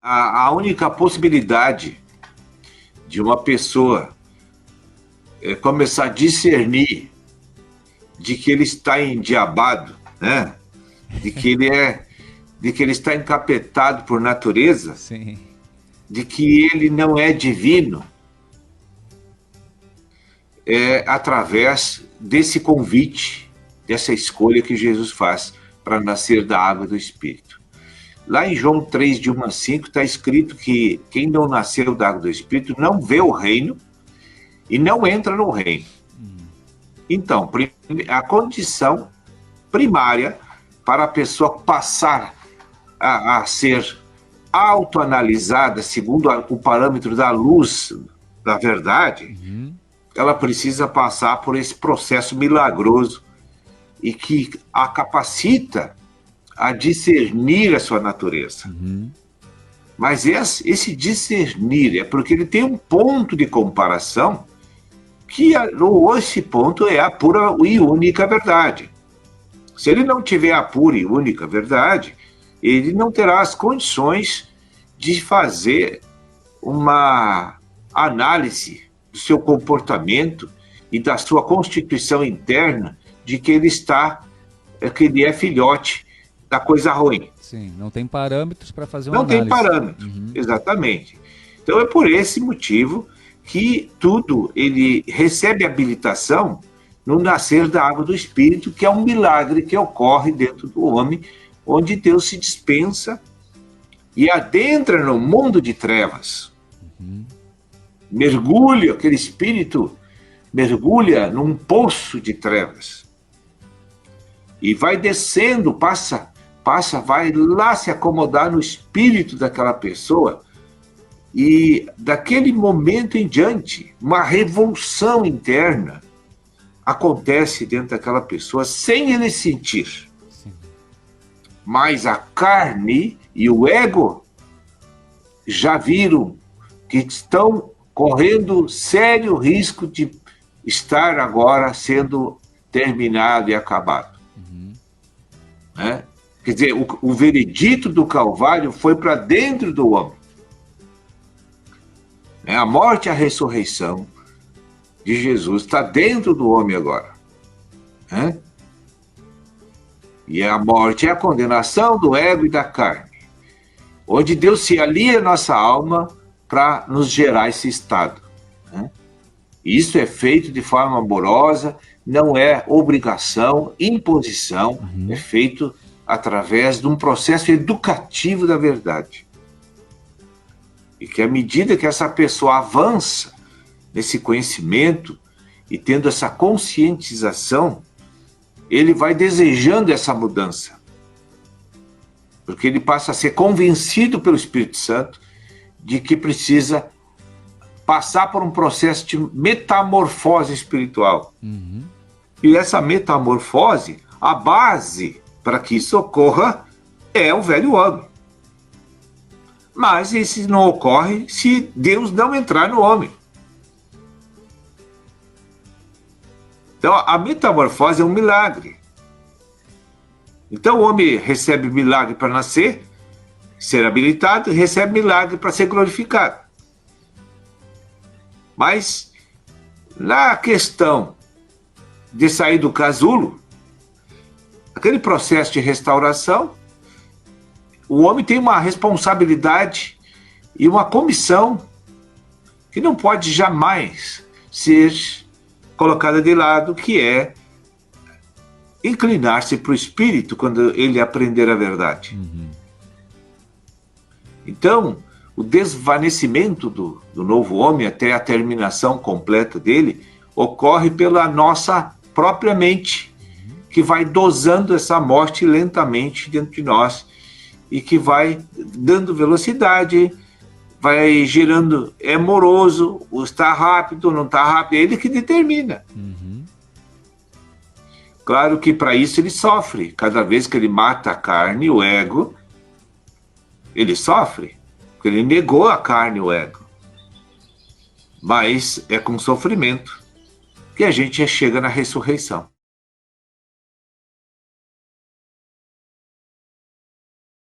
A única possibilidade de uma pessoa começar a discernir de que ele está endiabado, né? De que ele está encapetado por natureza, Sim. de que ele não é divino, através desse convite, dessa escolha que Jesus faz para nascer da água do Espírito. Lá em João 3, de 1 a 5, está escrito que quem não nasceu da água do Espírito não vê o reino e não entra no reino. Então, a condição primária para a pessoa passar a ser autoanalisada segundo o parâmetro da luz da verdade, ela precisa passar por esse processo milagroso e que a capacita a discernir a sua natureza. Mas esse discernir é porque ele tem um ponto de comparação que esse ponto é a pura e única verdade. Se ele não tiver a pura e única verdade, ele não terá as condições de fazer uma análise do seu comportamento e da sua constituição interna de que ele é filhote da coisa ruim. Sim, não tem parâmetros para fazer uma não análise. Não tem parâmetro, exatamente. Então é por esse motivo que tudo ele recebe habilitação no nascer da água do Espírito, que é um milagre que ocorre dentro do homem, onde Deus se dispensa e adentra no mundo de trevas. Mergulha, aquele espírito mergulha num poço de trevas. E vai descendo, vai lá se acomodar no espírito daquela pessoa. E daquele momento em diante, uma revolução interna acontece dentro daquela pessoa sem ele sentir. Sim. Mas a carne e o ego já viram que estão correndo sério risco de estar agora sendo terminado e acabado. Né? Quer dizer, o veredito do Calvário foi para dentro do homem. A morte e a ressurreição de Jesus está dentro do homem agora. E a morte é a condenação do ego e da carne, onde Deus se alia à nossa alma para nos gerar esse estado. Isso é feito de forma amorosa, não é obrigação, imposição, é feito através de um processo educativo da verdade. E que à medida que essa pessoa avança nesse conhecimento e tendo essa conscientização, ele vai desejando essa mudança. Porque ele passa a ser convencido pelo Espírito Santo de que precisa passar por um processo de metamorfose espiritual. E essa metamorfose, a base para que isso ocorra é o velho homem. Mas isso não ocorre se Deus não entrar no homem. Então, a metamorfose é um milagre. Então, o homem recebe milagre para nascer, ser habilitado, e recebe milagre para ser glorificado. Mas, na questão de sair do casulo, aquele processo de restauração, o homem tem uma responsabilidade e uma comissão que não pode jamais ser colocada de lado, que é inclinar-se para o espírito quando ele aprender a verdade. Então, o desvanecimento do novo homem até a terminação completa dele ocorre pela nossa própria mente, que vai dosando essa morte lentamente dentro de nós e que vai dando velocidade, vai gerando, é moroso, está rápido, não está rápido, é ele que determina. Claro que para isso ele sofre, cada vez que ele mata a carne, o ego, ele sofre, porque ele negou a carne e o ego. Mas é com sofrimento que a gente chega na ressurreição.